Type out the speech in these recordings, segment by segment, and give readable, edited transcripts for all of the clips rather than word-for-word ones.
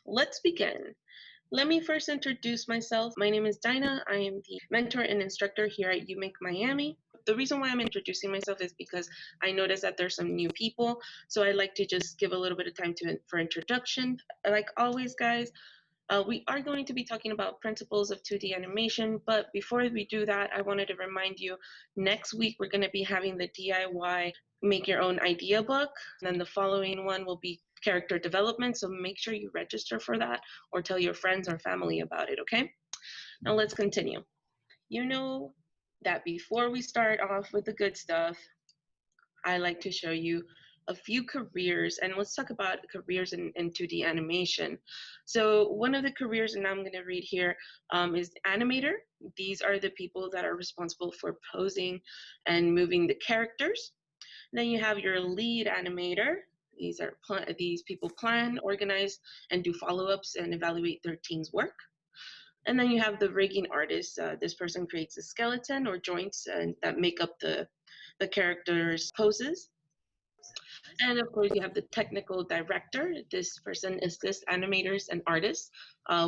let's begin. Let me first introduce myself. My name is Dinah. I am the mentor and instructor here at UMake Miami. The reason why I'm introducing myself is because I noticed that there's some new people, so I'd like to just give a little bit of time for introduction. Like always, guys, we are going to be talking about principles of 2D animation, but before we do that, I wanted to remind you, next week we're going to be having the DIY Make Your Own Idea book, and then the following one will be character development, so make sure you register for that or tell your friends or family about it, okay? Now let's continue. You know that before we start off with the good stuff, I like to show you a few careers, and let's talk about careers in 2D animation. So one of the careers, and I'm going to read here, is animator. These are the people that are responsible for posing and moving the characters. Then you have your lead animator. These people plan, organize, and do follow-ups and evaluate their team's work. And then you have the rigging artist. This person creates a skeleton or joints that make up the character's poses. And of course, you have the technical director. This person assists animators and artists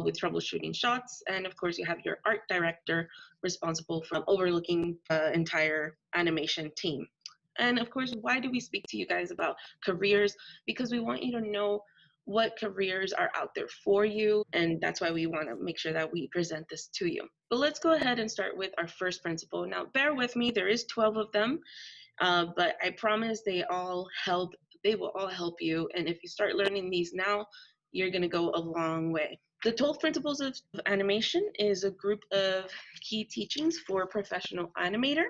with troubleshooting shots. And of course, you have your art director responsible for overlooking the entire animation team. And of course, why do we speak to you guys about careers? Because we want you to know what careers are out there for you. And that's why we want to make sure that we present this to you. But let's go ahead and start with our first principle. Now, bear with me, there is 12 of them. But I promise they will all help you. And if you start learning these now, you're going to go a long way. The 12 Principles of Animation is a group of key teachings for a professional animator.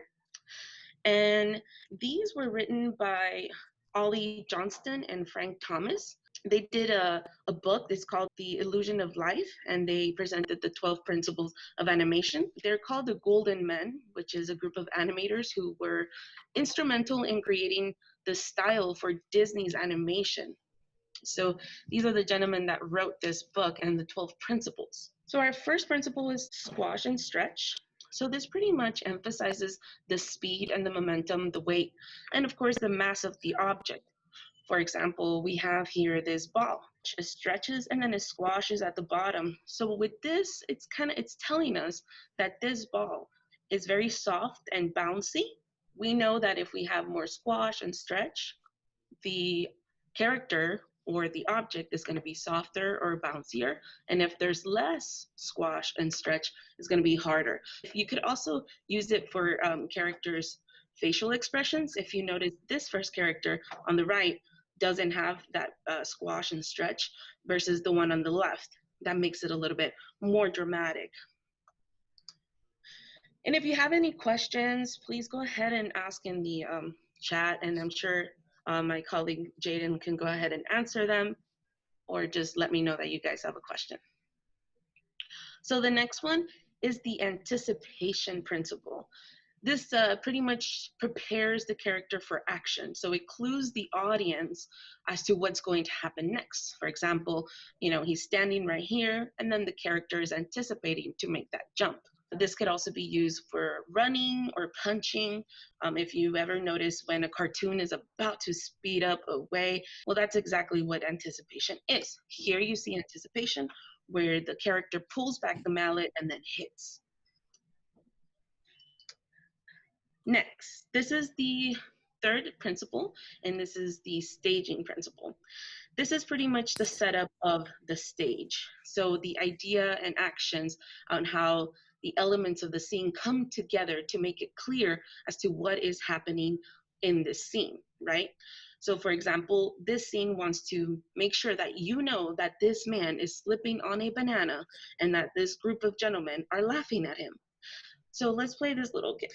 And these were written by Ollie Johnston and Frank Thomas. They did a book that's called The Illusion of Life, and they presented the 12 principles of animation. They're called the Golden Men, which is a group of animators who were instrumental in creating the style for Disney's animation. So these are the gentlemen that wrote this book and the 12 principles. So our first principle is squash and stretch. So this pretty much emphasizes the speed and the momentum, the weight, and of course the mass of the object. For example, we have here this ball. It stretches and then it squashes at the bottom. So with this, it's telling us that this ball is very soft and bouncy. We know that if we have more squash and stretch, the character or the object is going to be softer or bouncier. And if there's less squash and stretch, it's going to be harder. You could also use it for characters' facial expressions. If you notice, this first character on the right doesn't have that squash and stretch versus the one on the left. That makes it a little bit more dramatic. And if you have any questions, please go ahead and ask in the chat, and I'm sure my colleague Jaden can go ahead and answer them, or just let me know that you guys have a question. So the next one is the anticipation principle. This pretty much prepares the character for action. So it clues the audience as to what's going to happen next. For example, he's standing right here, and then the character is anticipating to make that jump. This could also be used for running or punching. If you ever notice when a cartoon is about to speed up away, well, that's exactly what anticipation is. Here you see anticipation, where the character pulls back the mallet and then hits. Next, this is the third principle, and this is the staging principle. This is pretty much the setup of the stage. So the idea and actions on how the elements of the scene come together to make it clear as to what is happening in this scene, right? So for example, this scene wants to make sure that you know that this man is slipping on a banana and that this group of gentlemen are laughing at him. So let's play this little GIF.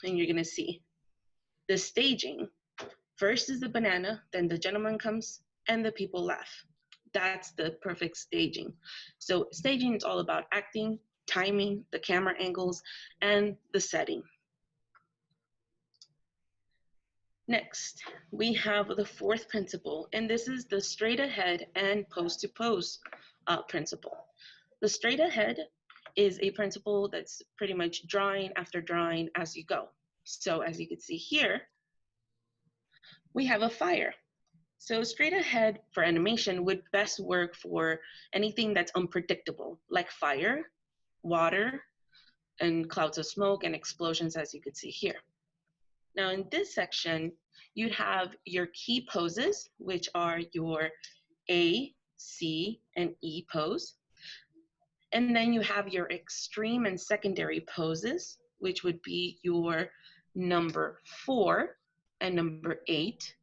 And you're gonna see the staging. First is the banana, then the gentleman comes, and the people laugh. That's the perfect staging. So staging is all about acting, timing, the camera angles, and the setting. Next, we have the fourth principle, and this is the straight ahead and pose to pose principle. The straight ahead is a principle that's pretty much drawing after drawing as you go. So as you can see here, we have a fire. So straight ahead for animation would best work for anything that's unpredictable, like fire, water, and clouds of smoke and explosions, as you could see here. Now in this section, you'd have your key poses, which are your A, C, and E pose. And then you have your extreme and secondary poses, which would be your number 4 and number 8.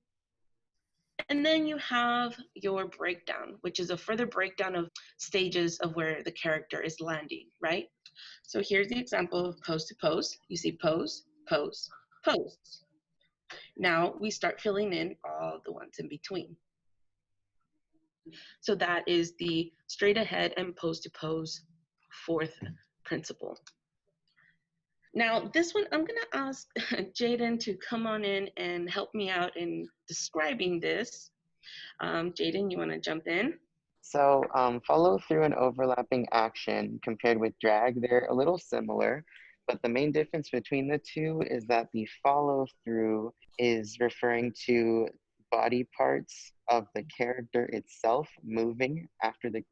And then you have your breakdown, which is a further breakdown of stages of where the character is landing, right? So here's the example of pose to pose. You see pose, pose, pose. Now we start filling in all the ones in between. So that is the straight ahead and pose to pose fourth principle. Now, this one, I'm going to ask Jaden to come on in and help me out in describing this. Jaden, you want to jump in? So follow through and overlapping action compared with drag, they're a little similar, but the main difference between the two is that the follow through is referring to body parts of the character itself moving after the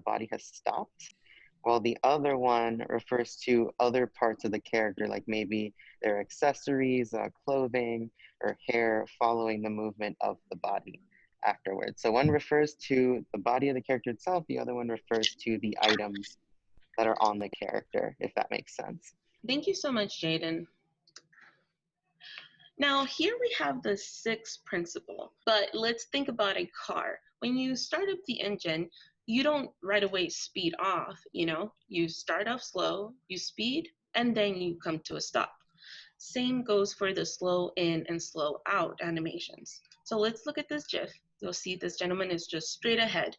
body has stopped, while the other one refers to other parts of the character, like maybe their accessories, clothing, or hair following the movement of the body afterwards. So one refers to the body of the character itself, the other one refers to the items that are on the character, if that makes sense. Thank you so much, Jaden. Now, here we have the sixth principle, but let's think about a car. When you start up the engine, you don't right away speed off, you start off slow, you speed, and then you come to a stop. Same goes for the slow in and slow out animations. So let's look at this GIF. You'll see this gentleman is just straight ahead.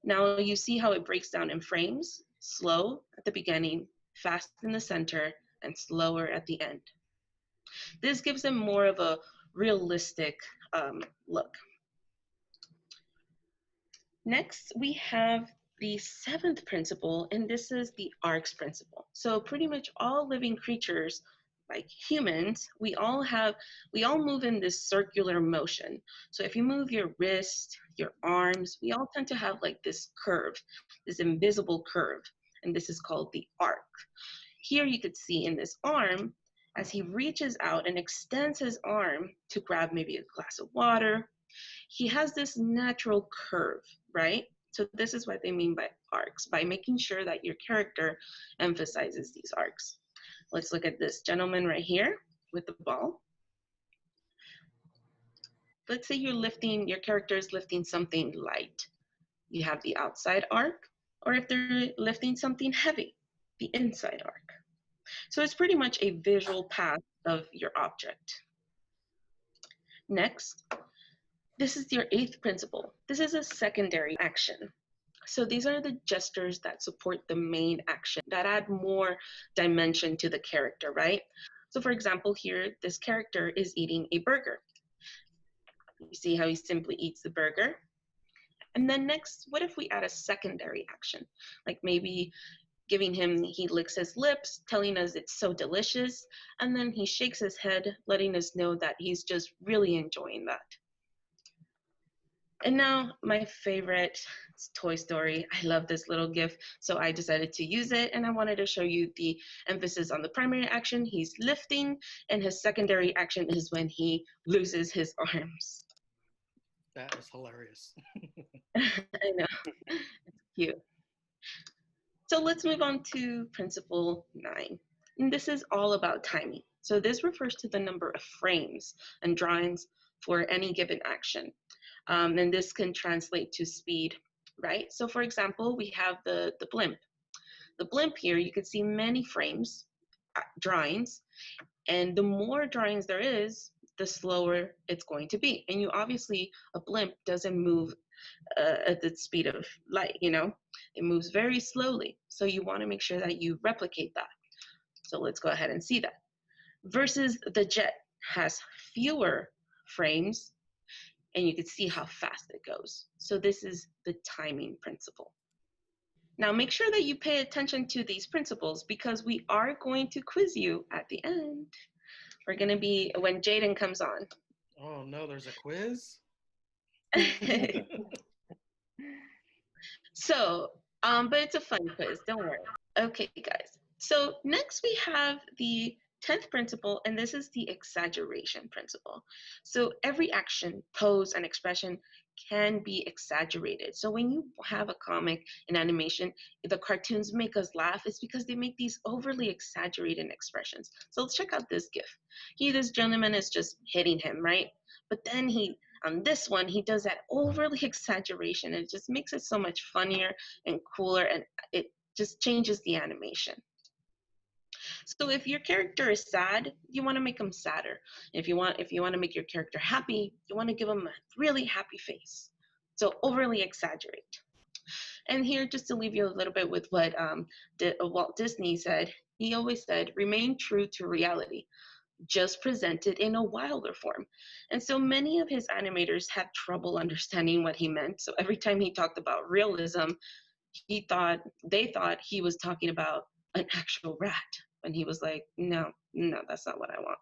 Now you see how it breaks down in frames, slow at the beginning, fast in the center, and slower at the end. This gives them more of a realistic look. Next, we have the seventh principle, and this is the arcs principle. So pretty much all living creatures, like humans, we all move in this circular motion. So if you move your wrist, your arms, we all tend to have like this curve, this invisible curve, and this is called the arc. Here you could see in this arm, as he reaches out and extends his arm to grab maybe a glass of water, he has this natural curve, right? So this is what they mean by arcs, by making sure that your character emphasizes these arcs. Let's look at this gentleman right here with the ball. Let's say your character is lifting something light. You have the outside arc, or if they're lifting something heavy, the inside arc. So it's pretty much a visual path of your object. Next, this is your eighth principle. This is a secondary action. So these are the gestures that support the main action, that add more dimension to the character, right? So for example, here, this character is eating a burger. You see how he simply eats the burger? And then next, what if we add a secondary action? Like maybe he licks his lips, telling us it's so delicious, and then he shakes his head, letting us know that he's just really enjoying that. And now my favorite, it's Toy Story. I love this little GIF, so I decided to use it, and I wanted to show you the emphasis on the primary action. He's lifting, and his secondary action is when he loses his arms. That is hilarious. I know, it's cute. So let's move on to principle 9. And this is all about timing. So this refers to the number of frames and drawings for any given action. And this can translate to speed, right? So for example, we have the blimp. The blimp here, you can see many frames, drawings, and the more drawings there is, the slower it's going to be. And a blimp doesn't move at the speed of light, it moves very slowly. So you want to make sure that you replicate that. So let's go ahead and see that. Versus the jet has fewer frames, and you can see how fast it goes. So this is the timing principle. Now make sure that you pay attention to these principles because we are going to quiz you at the end. We're going to be when Jaden comes on. Oh no, there's a quiz? So, but it's a fun quiz, don't worry. Okay, guys. So next we have the 10th principle, and this is the exaggeration principle. So every action, pose, and expression can be exaggerated. So when you have a comic in animation, the cartoons make us laugh, it's because they make these overly exaggerated expressions. So let's check out this GIF. Here, this gentleman is just hitting him, right? But then on this one, he does that overly exaggeration. It just makes it so much funnier and cooler, and it just changes the animation. So if your character is sad, you want to make him sadder. If you want to make your character happy, you want to give him a really happy face. So overly exaggerate. And here, just to leave you a little bit with what Walt Disney said, he always said, remain true to reality, just presented in a wilder form. And so many of his animators had trouble understanding what he meant. So every time he talked about realism, they thought he was talking about an actual rat. And he was like, no, that's not what I want.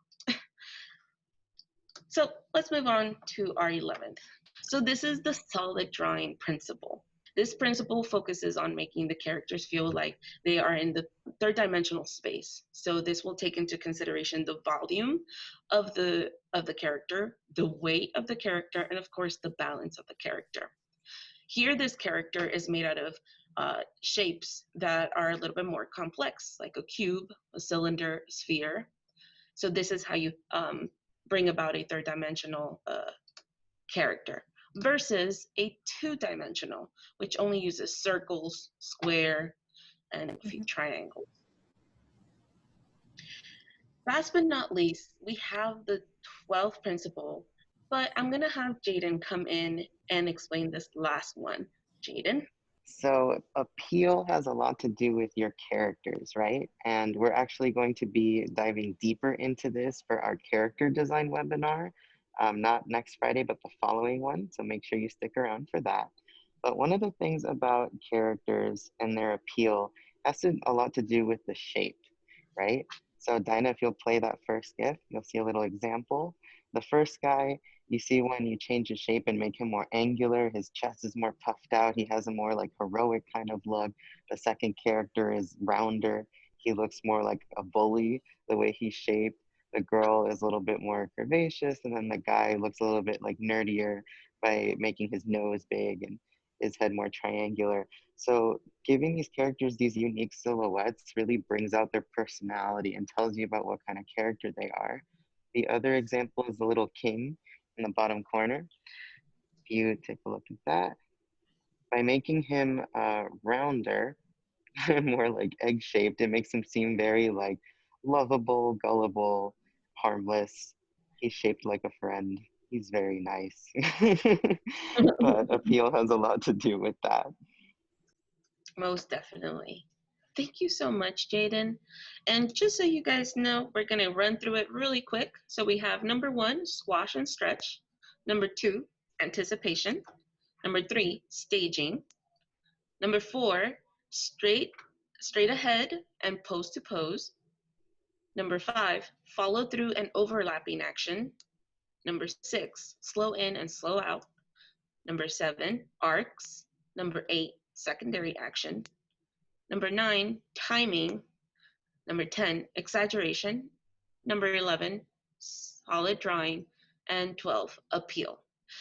So let's move on to our 11th. So this is the solid drawing principle. This principle focuses on making the characters feel like they are in the third dimensional space. So this will take into consideration the volume of the character, the weight of the character, and of course the balance of the character. Here, this character is made out of shapes that are a little bit more complex, like a cube, a cylinder, sphere. So this is how you bring about a third dimensional character versus a two-dimensional, which only uses circles, square, and a few triangles. Last but not least, we have the 12th principle, but I'm going to have Jaden come in and explain this last one. Jaden? So appeal has a lot to do with your characters, right? And we're actually going to be diving deeper into this for our character design webinar, not next Friday, but the following one. So make sure you stick around for that. But one of the things about characters and their appeal has a lot to do with the shape, right? So Dinah, if you'll play that first GIF, you'll see a little example. The first guy, you see when you change his shape and make him more angular, his chest is more puffed out. He has a more like heroic kind of look. The second character is rounder. He looks more like a bully, the way he's shaped. The girl is a little bit more curvaceous, and then the guy looks a little bit like nerdier by making his nose big and his head more triangular. So giving these characters these unique silhouettes really brings out their personality and tells you about what kind of character they are. The other example is the little king in the bottom corner. If you take a look at that, by making him rounder, more like egg-shaped, it makes him seem very like lovable, gullible, harmless. He's shaped like a friend. He's very nice. But appeal has a lot to do with that. Most definitely. Thank you so much, Jaden. And just so you guys know, we're going to run through it really quick. So we have number 1, squash and stretch. Number 2, anticipation. Number 3, staging. Number 4, straight ahead and pose to pose. Number 5, follow through and overlapping action. Number 6, slow in and slow out. Number 7, arcs. Number 8, secondary action. Number 9, timing. Number 10, exaggeration. Number 11, solid drawing. And 12, appeal.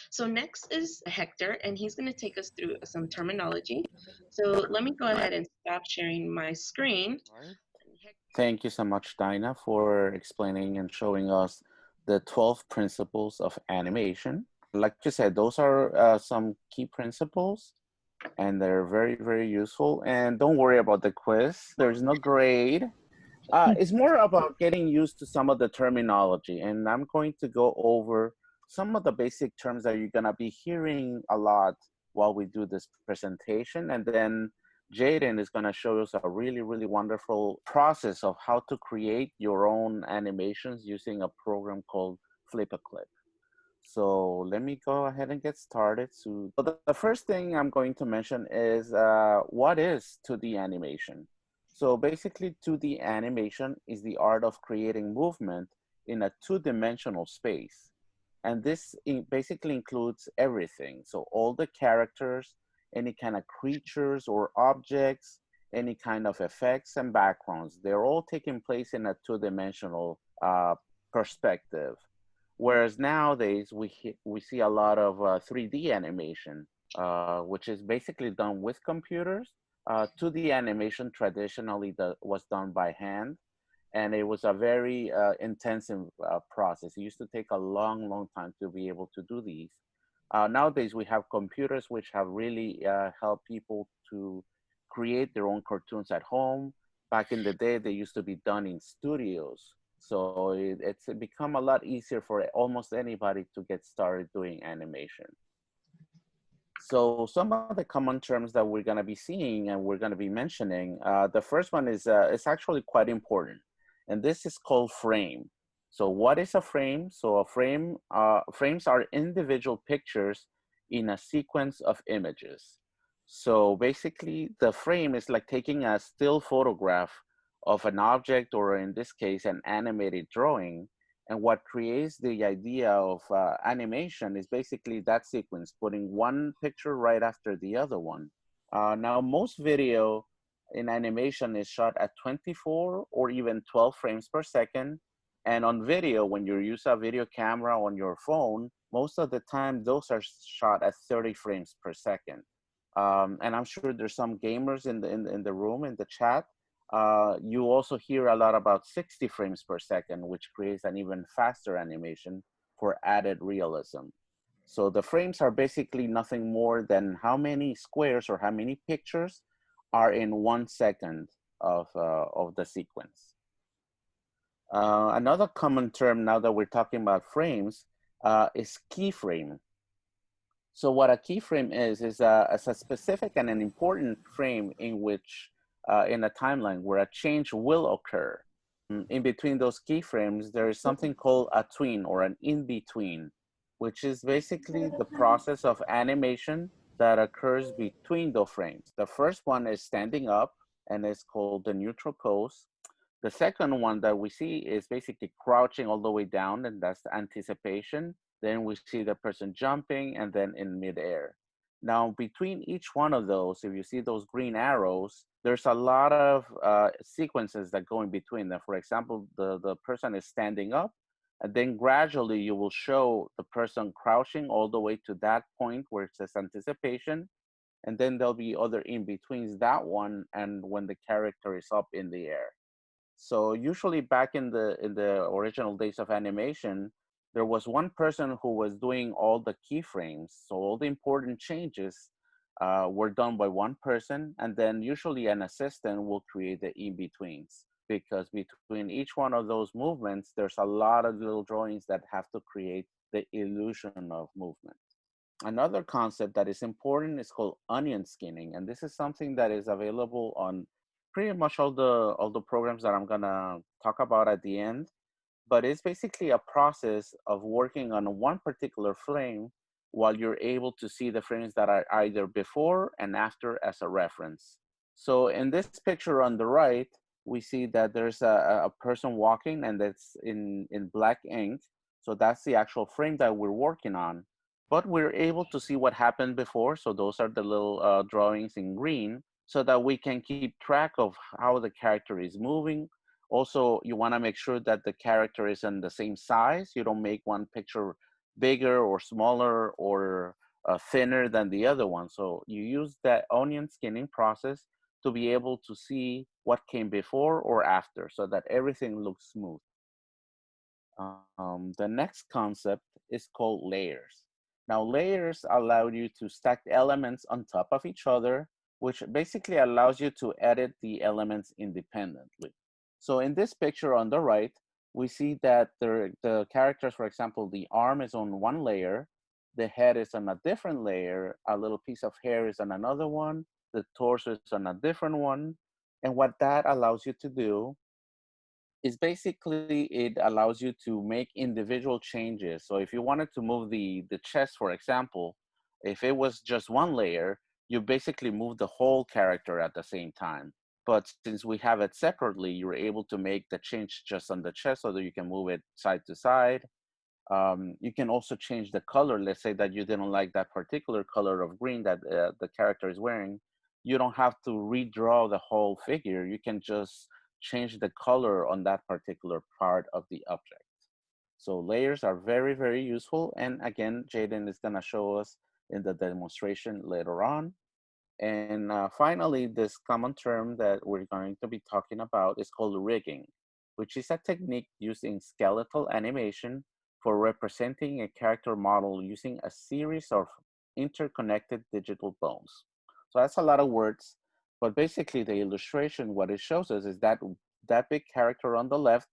So next is Hector, and he's going to take us through some terminology. So let me go ahead and stop sharing my screen. Thank you so much, Dinah, for explaining and showing us the 12 principles of animation. Like you said, those are some key principles, and they're very, very useful. And don't worry about the quiz. There's no grade. It's more about getting used to some of the terminology. And I'm going to go over some of the basic terms that you're going to be hearing a lot while we do this presentation. And then Jaden is going to show us a really, really wonderful process of how to create your own animations using a program called FlipaClip. So let me go ahead and get started. So the first thing I'm going to mention is what is 2D animation? So basically 2D animation is the art of creating movement in a two-dimensional space. And this basically includes everything. So all the characters, any kind of creatures or objects, any kind of effects and backgrounds, they're all taking place in a two-dimensional perspective. Whereas nowadays we see a lot of 3D animation, which is basically done with computers. 2D animation traditionally was done by hand, and it was a very intensive process. It used to take a long, long time to be able to do these. Nowadays, we have computers which have really helped people to create their own cartoons at home. Back in the day, they used to be done in studios. So it's become a lot easier for almost anybody to get started doing animation. So some of the common terms that we're going to be seeing and we're going to be mentioning, the first one is it's actually quite important, and this is called frame. So what is a frame? So a frame, frames are individual pictures in a sequence of images. So basically the frame is like taking a still photograph of an object, or in this case, an animated drawing. And what creates the idea of animation is basically that sequence, putting one picture right after the other one. Now, most video in animation is shot at 24 or even 12 frames per second. And on video, when you use a video camera on your phone, most of the time those are shot at 30 frames per second. And I'm sure there's some gamers in the room, in the chat. You also hear a lot about 60 frames per second, which creates an even faster animation for added realism. So the frames are basically nothing more than how many squares or how many pictures are in 1 second of the sequence. Another common term now that we're talking about frames is keyframe. So what a keyframe is a specific and an important frame in which, in a timeline where a change will occur. In between those keyframes, there is something called a tween or an in-between, which is basically the process of animation that occurs between those frames. The first one is standing up, and it's called the neutral pose. The second one that we see is basically crouching all the way down, and that's the anticipation. Then we see the person jumping and then in midair. Now, between each one of those, if you see those green arrows, there's a lot of sequences that go in between them. For example, the person is standing up, and then gradually you will show the person crouching all the way to that point where it says anticipation. And then there'll be other in-betweens, that one, and when the character is up in the air. So usually back in the original days of animation, there was one person who was doing all the keyframes. So all the important changes were done by one person, and then usually an assistant will create the in-betweens, because between each one of those movements, there's a lot of little drawings that have to create the illusion of movement. Another concept that is important is called onion skinning, and this is something that is available on pretty much all the programs that I'm gonna talk about at the end. But it's basically a process of working on one particular frame while you're able to see the frames that are either before and after as a reference. So in this picture on the right, we see that there's a person walking, and that's in black ink. So that's the actual frame that we're working on. But we're able to see what happened before. So those are the little drawings in green, so that we can keep track of how the character is moving. Also, you want to make sure that the character is in the same size. You don't make one picture bigger or smaller or thinner than the other one. So you use that onion skinning process to be able to see what came before or after, so that everything looks smooth. The next concept is called layers. Now, layers allow you to stack elements on top of each other, which basically allows you to edit the elements independently. So in this picture on the right, we see that the characters, for example, the arm is on one layer, the head is on a different layer, a little piece of hair is on another one, the torso is on a different one. And what that allows you to do is basically it allows you to make individual changes. So if you wanted to move the chest, for example, if it was just one layer, you basically move the whole character at the same time. But since we have it separately, you're able to make the change just on the chest so that you can move it side to side. You can also change the color. Let's say that you didn't like that particular color of green that the character is wearing. You don't have to redraw the whole figure. You can just change the color on that particular part of the object. So layers are very, very useful. And again, Jaden is going to show us in the demonstration later on. And finally, this common term that we're going to be talking about is called rigging, which is a technique used in skeletal animation for representing a character model using a series of interconnected digital bones. So that's a lot of words, but basically the illustration, what it shows us is that that big character on the left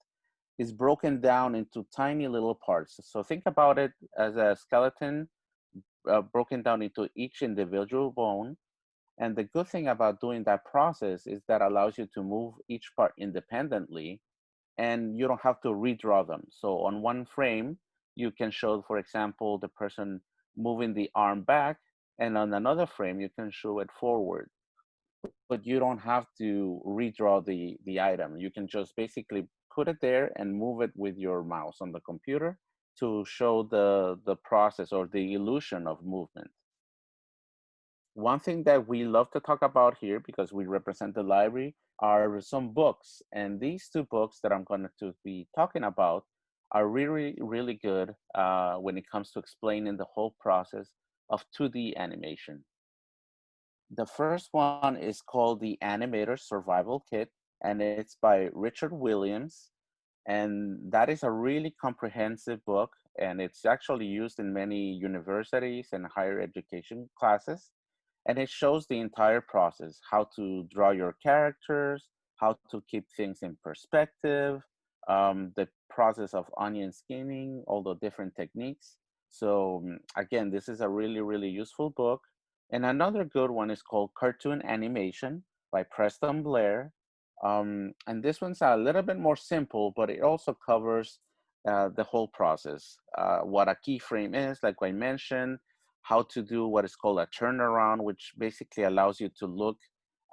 is broken down into tiny little parts. So think about it as a skeleton broken down into each individual bone. And the good thing about doing that process is that allows you to move each part independently and you don't have to redraw them. So on one frame, you can show, for example, the person moving the arm back, and on another frame, you can show it forward. But you don't have to redraw the item. You can just basically put it there and move it with your mouse on the computer to show the process or the illusion of movement. One thing that we love to talk about here, because we represent the library, are some books. And these two books that I'm going to be talking about are really, really good when it comes to explaining the whole process of 2D animation. The first one is called The Animator Survival Kit, and it's by Richard Williams. And that is a really comprehensive book, and it's actually used in many universities and higher education classes. And it shows the entire process, how to draw your characters, how to keep things in perspective, the process of onion skinning, all the different techniques. So again, this is a really, really useful book. And another good one is called Cartoon Animation by Preston Blair. And this one's a little bit more simple, but it also covers the whole process. What a keyframe is, like I mentioned, how to do what is called a turnaround, which basically allows you to look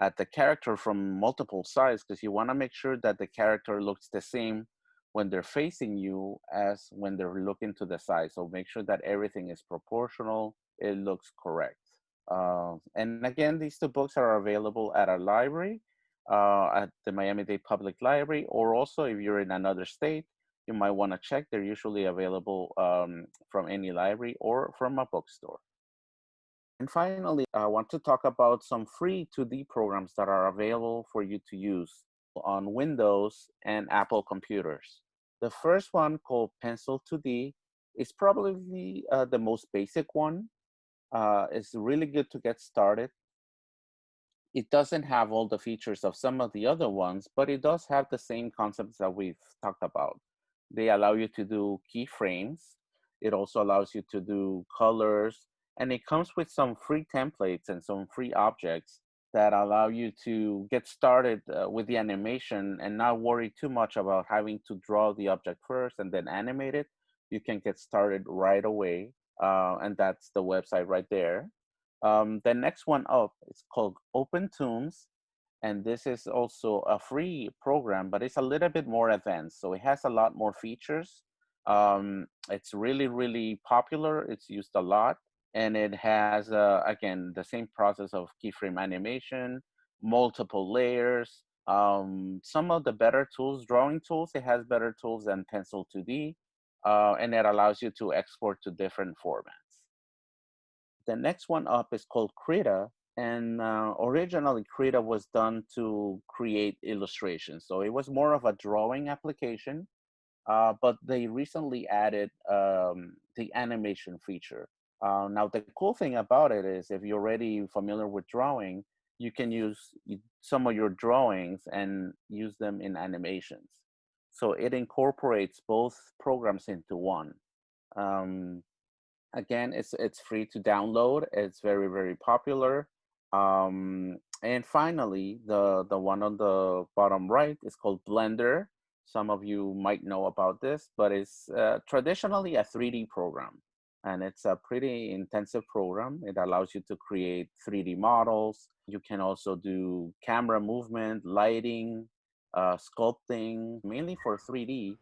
at the character from multiple sides, because you want to make sure that the character looks the same when they're facing you as when they're looking to the side. So make sure that everything is proportional, it looks correct. And again, these two books are available at our library, at the Miami-Dade Public Library, or also if you're in another state, you might want to check. They're usually available from any library or from a bookstore. And finally, I want to talk about some free 2D programs that are available for you to use on Windows and Apple computers. The first one, called Pencil 2D, is probably the most basic one. It's really good to get started. It doesn't have all the features of some of the other ones, but it does have the same concepts that we've talked about. They allow you to do keyframes. It also allows you to do colors, and it comes with some free templates and some free objects that allow you to get started with the animation and not worry too much about having to draw the object first and then animate it. You can get started right away, and that's the website right there. The next one up is called OpenToons, and this is also a free program, but it's a little bit more advanced. So it has a lot more features. It's really, really popular. It's used a lot, and it has, again, the same process of keyframe animation, multiple layers. Some of the better tools, drawing tools, it has better tools than Pencil 2D, and it allows you to export to different formats. The next one up is called Krita, and originally Krita was done to create illustrations. So it was more of a drawing application, but they recently added the animation feature. Now, the cool thing about it is if you're already familiar with drawing, you can use some of your drawings and use them in animations. So it incorporates both programs into one. Um, Again, it's free to download. It's very, very popular. And finally, the one on the bottom right is called Blender. Some of you might know about this, but it's traditionally a 3D program, and it's a pretty intensive program. It allows you to create 3D models. You can also do camera movement, lighting, sculpting, mainly for 3D.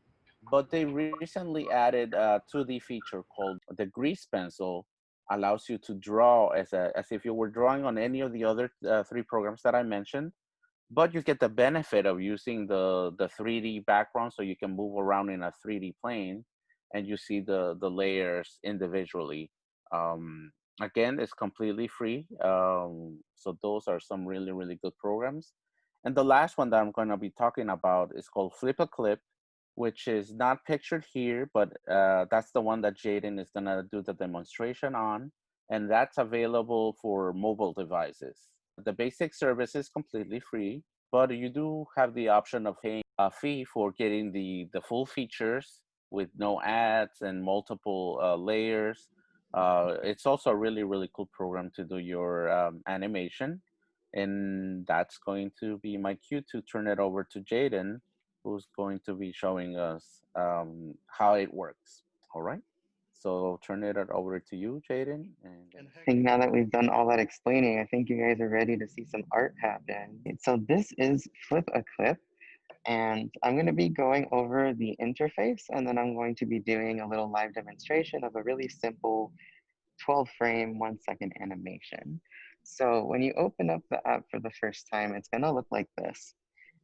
But they recently added a 2D feature called the grease pencil, allows you to draw as if you were drawing on any of the other three programs that I mentioned, but you get the benefit of using the 3D background, so you can move around in a 3D plane and you see the layers individually. Again, it's completely free. So those are some really, really good programs. And the last one that I'm going to be talking about is called FlipaClip, which is not pictured here, but that's the one that Jaden is going to do the demonstration on. And that's available for mobile devices. The basic service is completely free, but you do have the option of paying a fee for getting the full features with no ads and multiple layers. It's also a really, really cool program to do your animation. And that's going to be my cue to turn it over to Jaden, who's going to be showing us how it works. All right. So I'll turn it over to you, Jaden. And And I heck, think now that we've done all that explaining, I think you guys are ready to see some art happen. So this is Flip a Clip, and I'm going to be going over the interface, and then I'm going to be doing a little live demonstration of a really simple 12 frame, 1 second animation. So when you open up the app for the first time, it's going to look like this.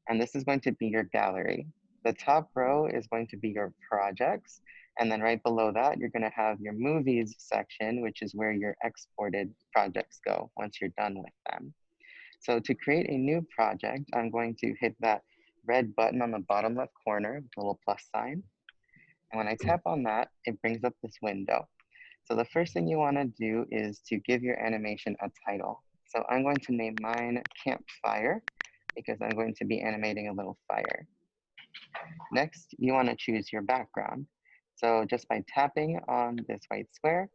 And this is going to be your gallery. The top row is going to be your projects. And then right below that, you're going to have your movies section, which is where your exported projects go once you're done with them. So to create a new project, I'm going to hit that red button on the bottom left corner, the little plus sign. And when I tap on that, it brings up this window. So the first thing you want to do is to give your animation a title. So I'm going to name mine Campfire because I'm going to be animating a little fire. Next, you want to choose your background. So just by tapping on this white square,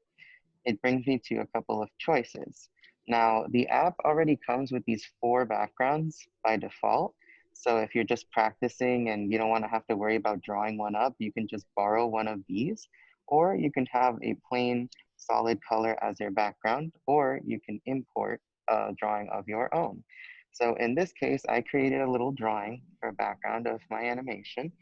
it brings me to a couple of choices. Now, the app already comes with these 4 backgrounds by default. So if you're just practicing and you don't want to have to worry about drawing one up, you can just borrow one of these, or you can have a plain solid color as your background, or you can import a drawing of your own. So in this case, I created a little drawing for a background of my animation.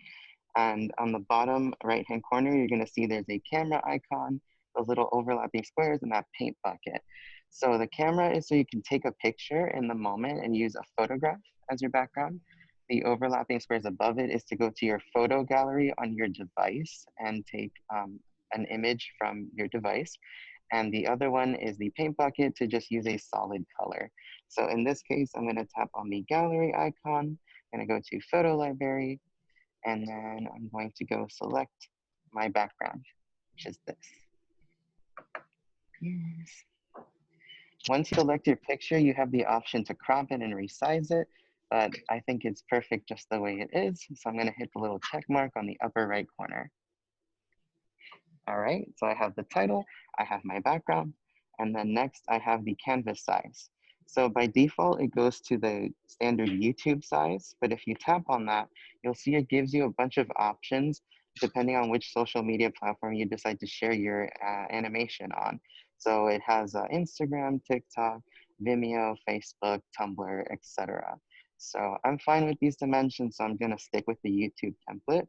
And on the bottom right-hand corner, you're gonna see there's a camera icon, those little overlapping squares, and that paint bucket. So the camera is so you can take a picture in the moment and use a photograph as your background. The overlapping squares above it is to go to your photo gallery on your device and take an image from your device. And the other one is the paint bucket to just use a solid color. So in this case, I'm gonna tap on the gallery icon, I'm gonna go to photo library, and then I'm going to go select my background, which is this. Yes. Once you select your picture, you have the option to crop it and resize it, but I think it's perfect just the way it is. So I'm gonna hit the little check mark on the upper right corner. All right, so I have the title, I have my background, and then next I have the canvas size. So by default, it goes to the standard YouTube size, but if you tap on that, you'll see it gives you a bunch of options depending on which social media platform you decide to share your animation on. So it has Instagram, TikTok, Vimeo, Facebook, Tumblr, etc. So I'm fine with these dimensions, so I'm gonna stick with the YouTube template.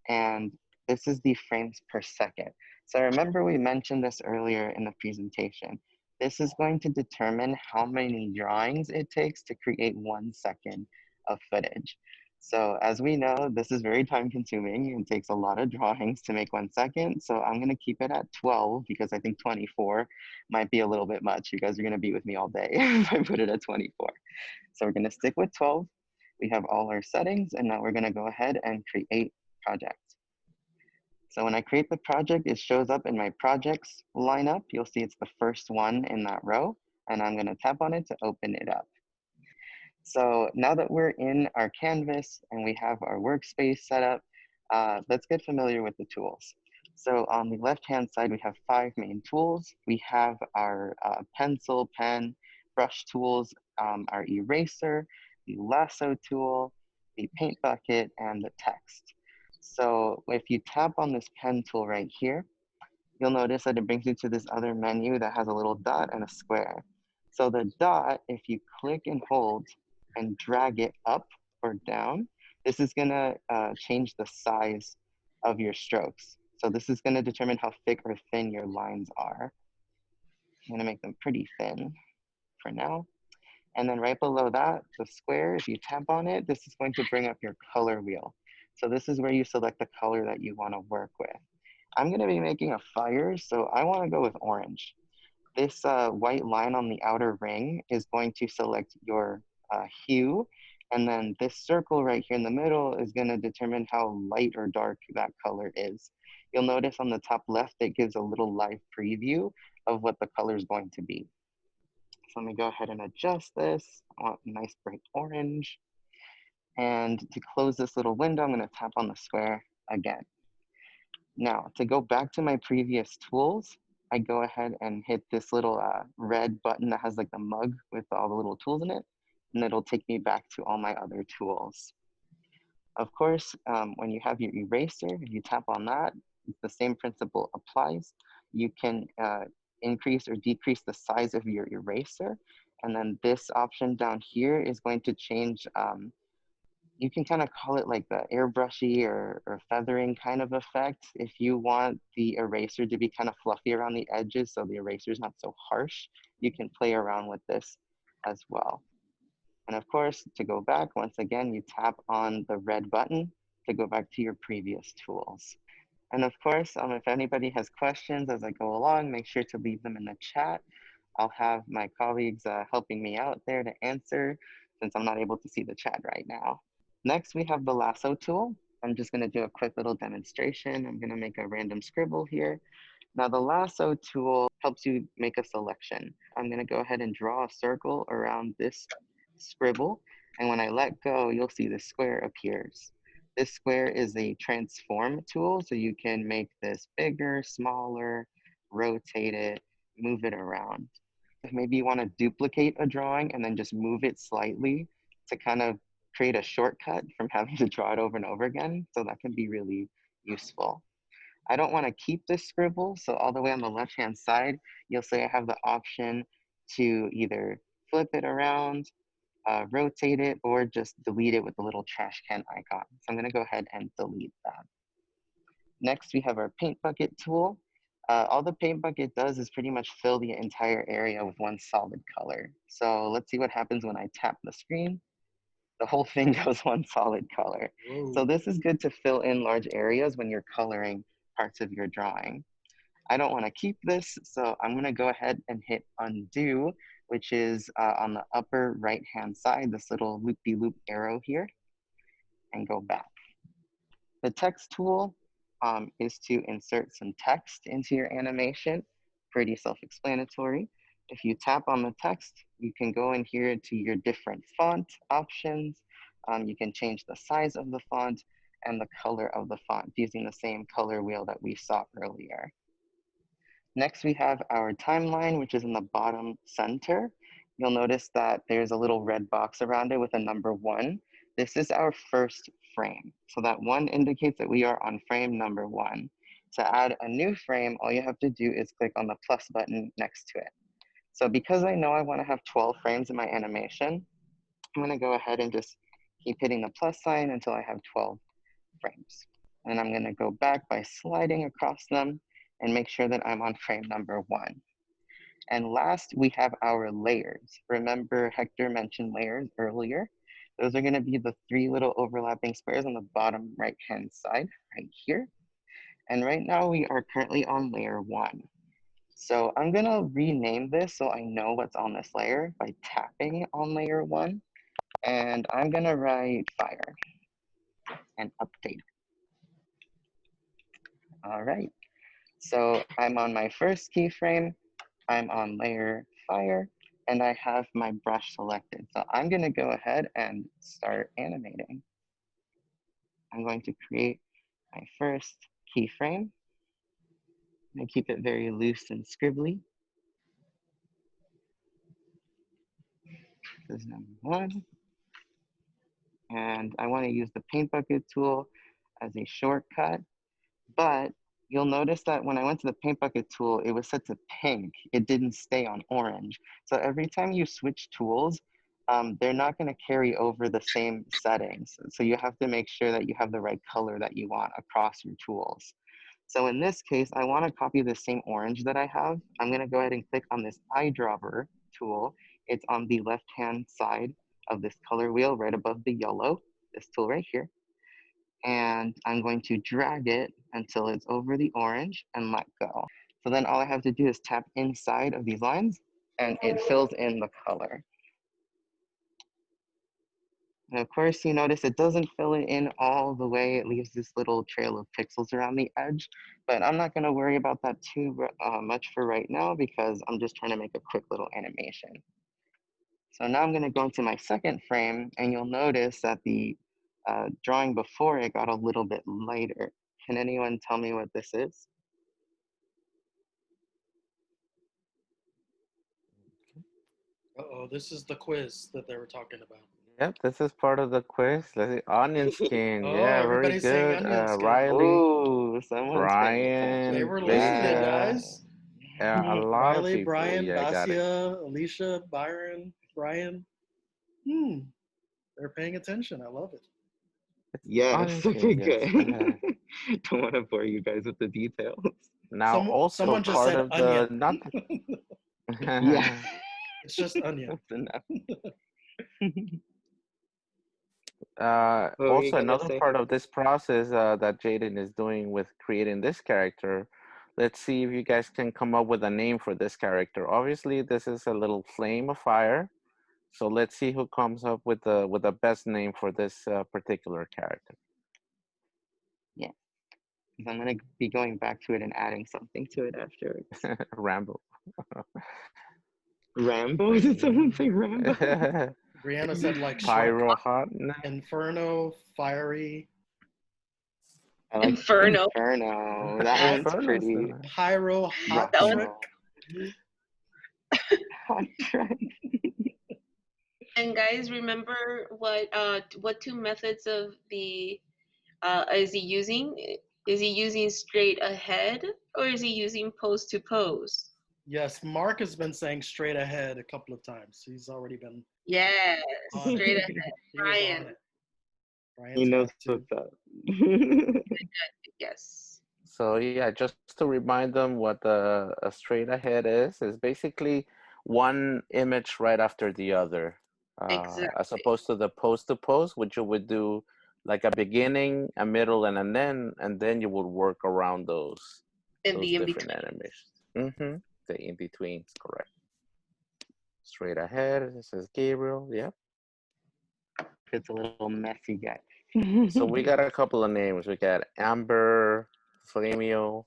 And this is the frames per second. So remember we mentioned this earlier in the presentation. This is going to determine how many drawings it takes to create 1 second of footage. So as we know, this is very time consuming and takes a lot of drawings to make 1 second. So I'm gonna keep it at 12 because I think 24 might be a little bit much. You guys are gonna be with me all day if I put it at 24. So we're gonna stick with 12. We have all our settings and now we're gonna go ahead and create project. So when I create the project, it shows up in my projects lineup. You'll see it's the first one in that row, and I'm gonna tap on it to open it up. So now that we're in our canvas and we have our workspace set up, let's get familiar with the tools. So on the left-hand side, we have 5 main tools. We have our pencil, pen, brush tools, our eraser, the lasso tool, the paint bucket, and the text. So if you tap on this pen tool right here, you'll notice that it brings you to this other menu that has a little dot and a square. So the dot, if you click and hold and drag it up or down, this is gonna change the size of your strokes. So this is going to determine how thick or thin your lines are. I'm going to make them pretty thin for now. And then right below that, the square, if you tap on it, this is going to bring up your color wheel. So this is where you select the color that you want to work with. I'm going to be making a fire, so I want to go with orange. This white line on the outer ring is going to select your hue. And then this circle right here in the middle is going to determine how light or dark that color is. You'll notice on the top left, it gives a little live preview of what the color is going to be. So let me go ahead and adjust this. I want a nice bright orange. And to close this little window, I'm going to tap on the square again. Now, to go back to my previous tools, I go ahead and hit this little red button that has like the mug with all the little tools in it, and it'll take me back to all my other tools. Of course, when you have your eraser, if you tap on that, the same principle applies. You can increase or decrease the size of your eraser. And then this option down here is going to change, you can kind of call it like the airbrushy or feathering kind of effect. If you want the eraser to be kind of fluffy around the edges so the eraser is not so harsh, you can play around with this as well. And of course, to go back, once again, you tap on the red button to go back to your previous tools. And of course, if anybody has questions as I go along, make sure to leave them in the chat. I'll have my colleagues helping me out there to answer since I'm not able to see the chat right now. Next, we have the lasso tool. I'm just gonna do a quick little demonstration. I'm gonna make a random scribble here. Now the lasso tool helps you make a selection. I'm gonna go ahead and draw a circle around this scribble. And when I let go, you'll see the square appears. This square is a transform tool, so you can make this bigger, smaller, rotate it, move it around. If maybe you want to duplicate a drawing and then just move it slightly to kind of create a shortcut from having to draw it over and over again, so that can be really useful. I don't want to keep this scribble, so all the way on the left-hand side, you'll see I have the option to either flip it around, rotate it, or just delete it with the little trash can icon. So I'm gonna go ahead and delete that. Next, we have our paint bucket tool. All the paint bucket does is pretty much fill the entire area with one solid color. So let's see what happens when I tap the screen. The whole thing goes one solid color. Whoa. So this is good to fill in large areas when you're coloring parts of your drawing. I don't want to keep this, so I'm going to go ahead and hit undo, which is on the upper right-hand side, this little loop-de-loop arrow here, and go back. The text tool is to insert some text into your animation, pretty self-explanatory. If you tap on the text, you can go in here to your different font options. You can change the size of the font and the color of the font using the same color wheel that we saw earlier. Next, we have our timeline, which is in the bottom center. You'll notice that there's a little red box around it with a number 1. This is our first frame. So that 1 indicates that we are on frame number 1. To add a new frame, all you have to do is click on the plus button next to it. So because I know I want to have 12 frames in my animation, I'm going to go ahead and just keep hitting the plus sign until I have 12 frames. And I'm going to go back by sliding across them and make sure that I'm on frame number 1. And last, we have our layers. Remember, Hector mentioned layers earlier. Those are going to be the 3 little overlapping squares on the bottom right-hand side, right here. And right now, we are currently on layer 1. So I'm going to rename this so I know what's on this layer by tapping on layer 1. And I'm going to write fire and update. All right. So I'm on my first keyframe, I'm on layer fire, and I have my brush selected. So I'm gonna go ahead and start animating. I'm going to create my first keyframe. I'm gonna keep it very loose and scribbly. This is number 1. And I wanna use the paint bucket tool as a shortcut, but you'll notice that when I went to the paint bucket tool, it was set to pink. It didn't stay on orange. So every time you switch tools, they're not going to carry over the same settings. So you have to make sure that you have the right color that you want across your tools. So in this case, I want to copy the same orange that I have. I'm going to go ahead and click on this eyedropper tool. It's on the left-hand side of this color wheel right above the yellow, this tool right here. And I'm going to drag it until it's over the orange and let go. So then all I have to do is tap inside of these lines and it fills in the color. And of course, you notice it doesn't fill it in all the way. It leaves this little trail of pixels around the edge, but I'm not gonna worry about that too much for right now because I'm just trying to make a quick little animation. So now I'm gonna go into my second frame and you'll notice that the drawing before it got a little bit lighter. Can anyone tell me what this is? Uh-oh, this is the quiz that they were talking about. Yep, this is part of the quiz. Let's see. Onion skin. Oh, Yeah, very everybody's saying good. onion skin. Riley, Ooh, someone's paying Brian, They attention. were listening, Vega. guys. Yeah, a lot of Riley, people. Brian, Yeah, got it. Basia, Alicia, Byron, Brian. They're paying attention. I love it. Yes, Onion okay, skin, yes. good. Don't want to bore you guys with the details. Now, also Someone just part said of onion. the not. Yeah, It's just onion. that's enough. What were you Also, gonna another say? part of this process that Jaden is doing with creating this character. Let's see if you guys can come up with a name for this character. Obviously, this is a little flame of fire. So let's see who comes up with the best name for this particular character. Yeah, because I'm gonna be going back to it and adding something to it afterwards. Rambo. Rambo? Did someone say Rambo? Brianna said like Shrek. Pyro hot. Inferno, fiery. I like Inferno. Inferno. That one's Inferno's pretty nice. Pyro, hot That one- Shrek. hot track. And guys, remember what two methods of the is he using? Is he using straight ahead or is he using pose to pose? Yes, Mark has been saying straight ahead a couple of times. He's already been Yes, on straight it. ahead. He was on Brian. it. He Brian's knows got to. what's up. Yes. So yeah, just to remind them what a straight ahead is basically one image right after the other, Exactly. as opposed to the pose to pose, which you would do like a beginning, a middle, and an end, and then you would work around those And the in different between. animations. The in betweens, correct. Straight ahead. This is Gabriel. Yep. It's a little messy, guy. So we got a couple of names. We got Amber, Flamio,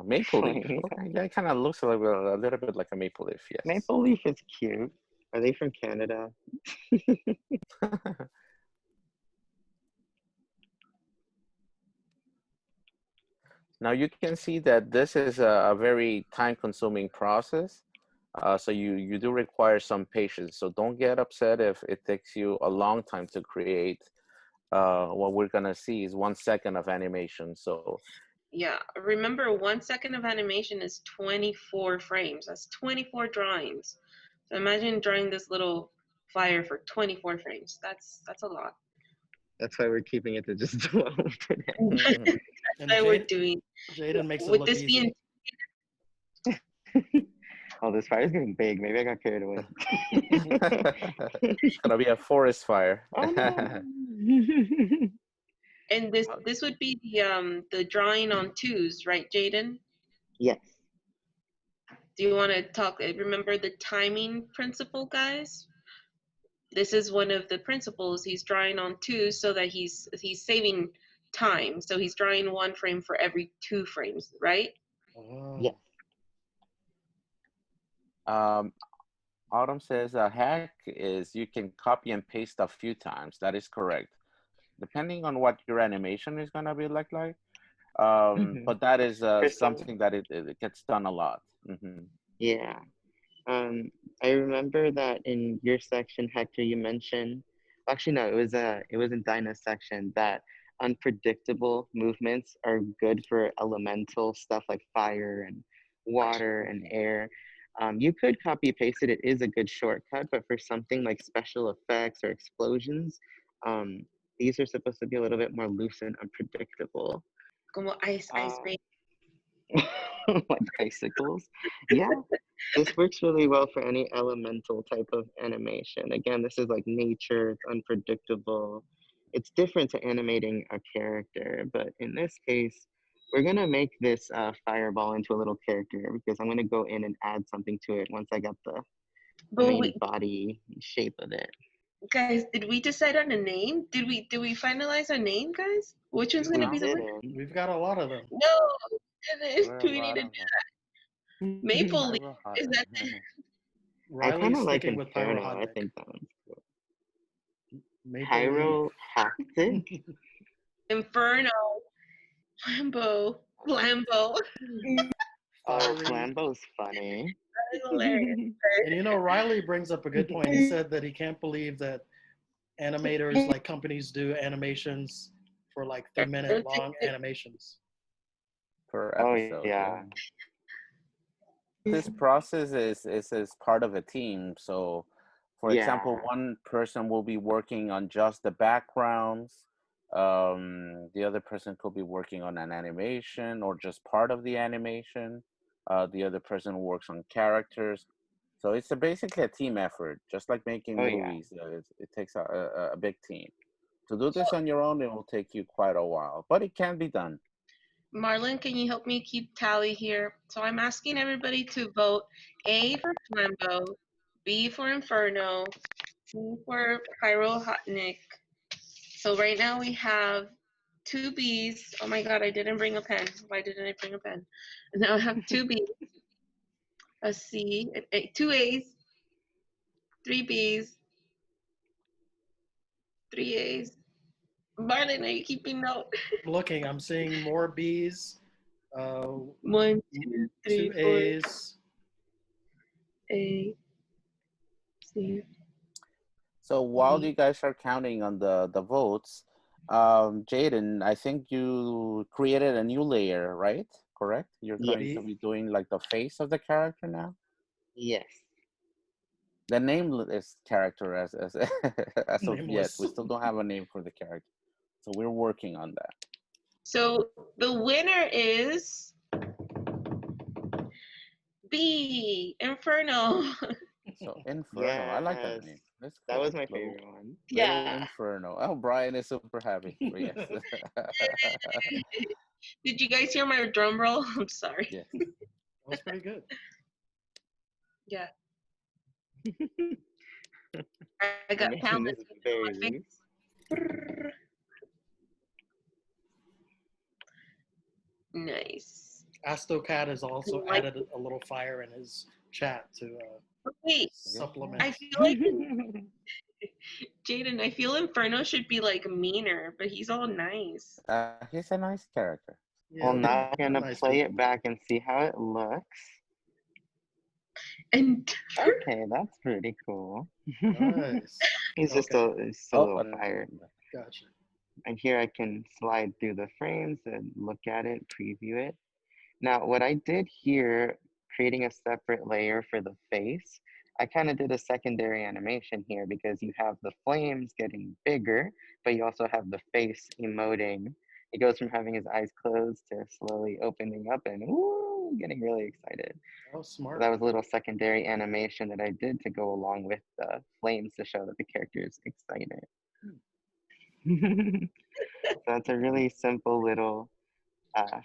Maple Leaf. Okay, yeah, it kind of looks a little bit like a maple leaf. Yes. Maple Leaf is cute. Are they from Canada? Now you can see that this is a very time-consuming process. So you do require some patience. So don't get upset if it takes you a long time to create. What we're gonna see is 1 second of animation. So Yeah, remember 1 second of animation is 24 frames. That's 24 drawings. So imagine drawing this little fire for 24 frames. That's a lot. That's why we're keeping it to just 12 today. And That we're doing. Jaden makes it Would look this easy. be Oh, this fire's getting big. Maybe I got carried away. it's gonna be a forest fire. Oh, no. and this would be the drawing on twos, right, Jaden? Yes. Do you want to talk? Remember the timing principle, guys? This is one of the principles. He's drawing on twos so that he's saving time. So he's drawing 1 frame for every 2 frames, right? Oh. Yes. Autumn says a hack is you can copy and paste a few times. That is correct. Depending on what your animation is gonna be like. But that is something that it gets done a lot. Yeah. I remember that in your section, Hector, you mentioned, actually no, it was in Dinah's section that unpredictable movements are good for elemental stuff like fire and water and air. You could copy paste it. It is a good shortcut, but for something like special effects or explosions, these are supposed to be a little bit more loose and unpredictable. Como ice Uh, baby. like icicles. Yeah, this works really well for any elemental type of animation. Again, this is like nature, it's unpredictable. It's different to animating a character, but in this case, we're gonna make this fireball into a little character because I'm gonna go in and add something to it once I got the But main body shape of it. guys, did we decide on a name? Did we finalize a name, guys? Which one's gonna We be the winner? didn't. We've got a lot of them. No, There are a we need lot to of do them. Maple Leaf. Is that I kind Riley's of like sticking with Inferno. I Pyrohotnik. think that one's cool. Maple Leaf. Pyrohactic? Inferno? Flambo. Flambo. Oh, Fiery. Flambo's funny. That is hilarious. And you know, Riley brings up a good point. He said that he can't believe that animators, like companies, do animations for like 3-minute long animations. Per Oh, episode. yeah. This process is part of a team. So, for example, Yeah. one person will be working on just the backgrounds. The other person could be working on an animation or just part of the animation. The other person works on characters. So it's basically a team effort, just like making Oh, yeah. movies. It takes a big team. To do this on your own, it will take you quite a while, but it can be done. Marlon, can you help me keep tally here? So I'm asking everybody to vote A for Flambo, B for Inferno, C for Pyrotechnic. So right now we have 2 Bs. Oh my God, I didn't bring a pen. Why didn't I bring a pen? Now I have 2 Bs, a C, 2 As, 3 Bs, 3 As. Marlon, are you keeping note? Looking, I'm seeing more B's, 1, 2, 3, 2 4, A's. A, C. So while you guys are counting on the votes, Jaden, I think you created a new layer, right? Correct? You're going to be doing like the face of the character now? Yes. The nameless character as as of yet. Nameless. We still don't have a name for the character. So we're working on that. So the winner is B, Inferno. So Inferno, I like that Yes. name. That's That cool. was my Little, favorite one. little Inferno. Oh, Brian is super happy. But yes. Did you guys hear my drum roll? I'm sorry. Yes. That was pretty good. Yeah. I got Making talent this on very my face. loose. Nice. AstroCat has also Like- added a little fire in his chat to Wait, supplement. I feel like Jaden, I feel Inferno should be like meaner, but he's all nice. He's a nice character. Yeah, Well, now I'm gonna nice play guy. it back and see how it looks. And Okay, that's pretty cool. Nice. He's just Okay. he's a little and fired. Gotcha. And here I can slide through the frames and look at it, preview it. Now, what I did here, creating a separate layer for the face, I kind of did a secondary animation here because you have the flames getting bigger, but you also have the face emoting. It goes from having his eyes closed to slowly opening up and woo, getting really excited. Oh, So smart. that was a little secondary animation that I did to go along with the flames to show that the character is excited. So it's a really simple little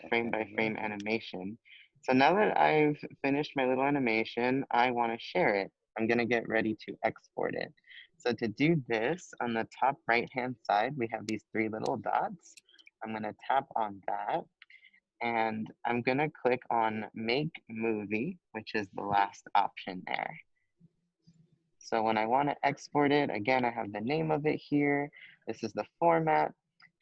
frame by frame animation. So now that I've finished my little animation, I want to share it. I'm going to get ready to export it. So to do this, on the top right hand side, we have these 3 little dots. I'm going to tap on that and I'm going to click on Make Movie, which is the last option there. So when I want to export it, again, I have the name of it here. This is the format.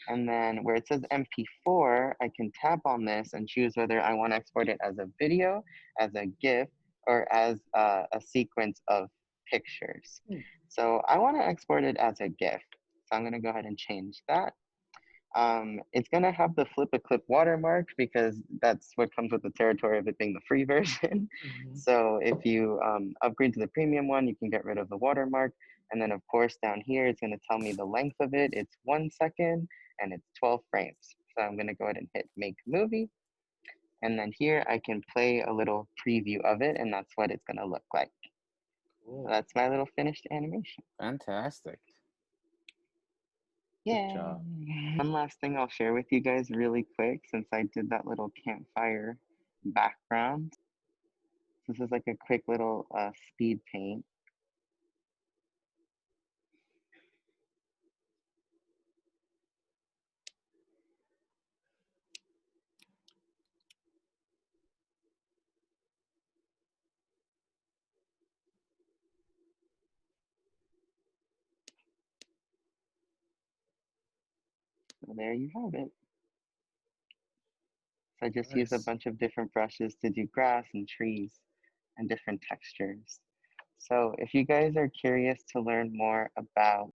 And then where it says MP4, I can tap on this and choose whether I want to export it as a video, as a GIF, or as a sequence of pictures. So I want to export it as a GIF. So I'm going to go ahead and change that. It's gonna have the FlipaClip watermark because that's what comes with the territory of it being the free version. So if you upgrade to the premium one, you can get rid of the watermark. And then of course down here, it's gonna tell me the length of it. It's 1 second and it's 12 frames. So I'm gonna go ahead and hit make movie. And then here I can play a little preview of it, and that's what it's gonna look like. Cool. So that's my little finished animation. Fantastic. Yeah. Good job. One last thing I'll share with you guys really quick, since I did that little campfire background. This is like a quick little speed paint. So there you have it. So I just use a Nice. bunch of different brushes to do grass and trees and different textures. So if you guys are curious to learn more about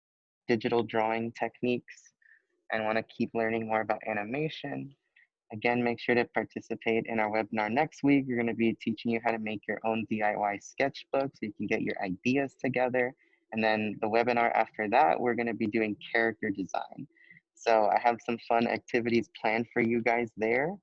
digital drawing techniques and want to keep learning more about animation, again, make sure to participate in our webinar next week. We're going to be teaching you how to make your own DIY sketchbook so you can get your ideas together. And then the webinar after that, we're going to be doing character design. So I have some fun activities planned for you guys there.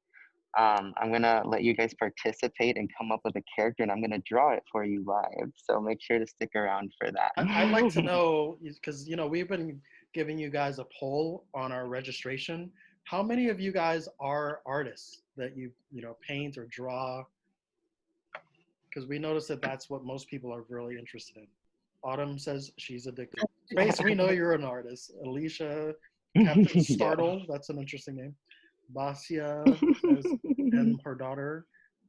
I'm gonna let you guys participate and come up with a character, and I'm gonna draw it for you live. So make sure to stick around for that. I'd like to know, because we've been giving you guys a poll on our registration. How many of you guys are artists that you paint or draw? Because we noticed that that's what most people are really interested in. Autumn says she's addicted. Grace, we know you're an artist. Alicia, Captain Startle, that's an interesting name. Basia says, and her daughter.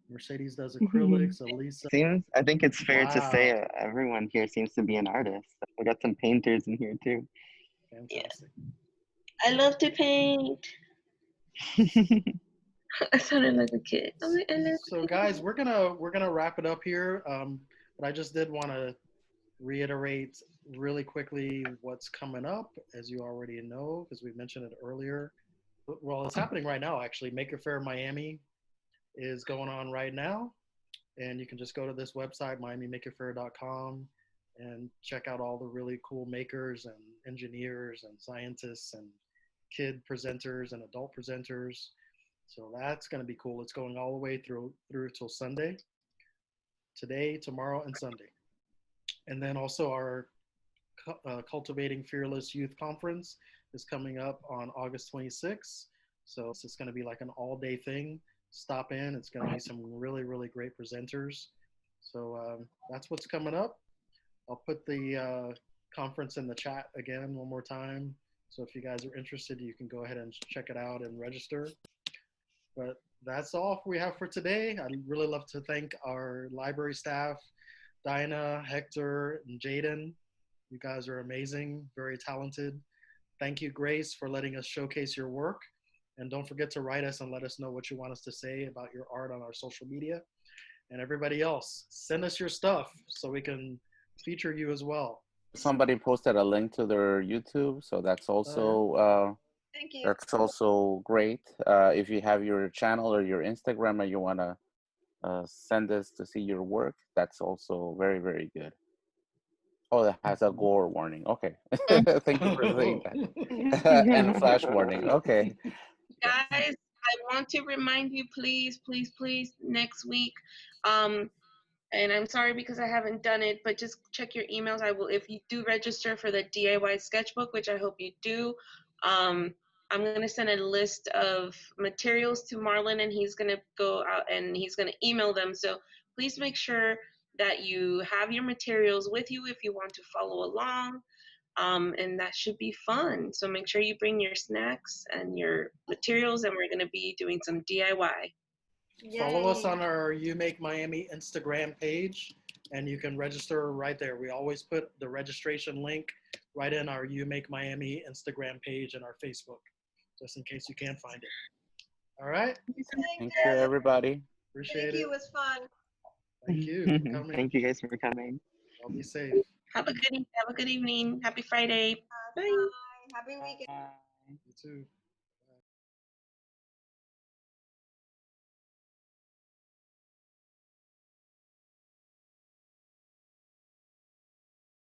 Mercedes does acrylics. Elisa. I think it's fair to say Wow. everyone here seems to be an artist. We got some painters in here too. Fantastic. I love to paint. I sounded like a kid. So guys, we're gonna wrap it up here. But I just did want to reiterate really quickly what's coming up, as you already know, because we mentioned it earlier. Well, it's happening right now, actually. Maker Faire Miami is going on right now. And you can just go to this website, miamimakerfair.com, and check out all the really cool makers and engineers and scientists and kid presenters and adult presenters. So that's going to be cool. It's going all the way through till Sunday, today, tomorrow, and Sunday. And then also our Cultivating Fearless Youth Conference is coming up on August 26th. So it's going to be like an all-day thing. Stop in. It's going to be some really, really great presenters. So that's what's coming up. I'll put the conference in the chat again one more time. So if you guys are interested, you can go ahead and check it out and register. But that's all we have for today. I'd really love to thank our library staff, Dinah, Hector, and Jaden. You guys are amazing, very talented. Thank you, Grace, for letting us showcase your work. And don't forget to write us and let us know what you want us to say about your art on our social media. And everybody else, send us your stuff so we can feature you as well. Somebody posted a link to their YouTube, so that's also Thank you. that's also great. If you have your channel or your Instagram and you want to send us to see your work, that's also very, very good. Oh, it has a gore warning. Okay. Thank you for saying that. And a flash warning. Okay. Guys, I want to remind you, please, please, please, next week. And I'm sorry because I haven't done it, but just check your emails. I will, if you do register for the DIY sketchbook, which I hope you do. I'm going to send a list of materials to Marlon, and he's going to go out and he's going to email them. So please make sure that you have your materials with you if you want to follow along. And that should be fun. So make sure you bring your snacks and your materials, and we're going to be doing some DIY. Follow us on our You Make Miami Instagram page, and you can register right there. We always put the registration link right in our You Make Miami Instagram page and our Facebook, just in case you can't find it. All right? Thank you, everybody. Appreciate it. Thank you. It was fun. Thank you for coming. Thank you guys for coming. I'll be safe. Have a good evening. Happy Friday. Bye. Bye. Happy weekend. Bye. You too.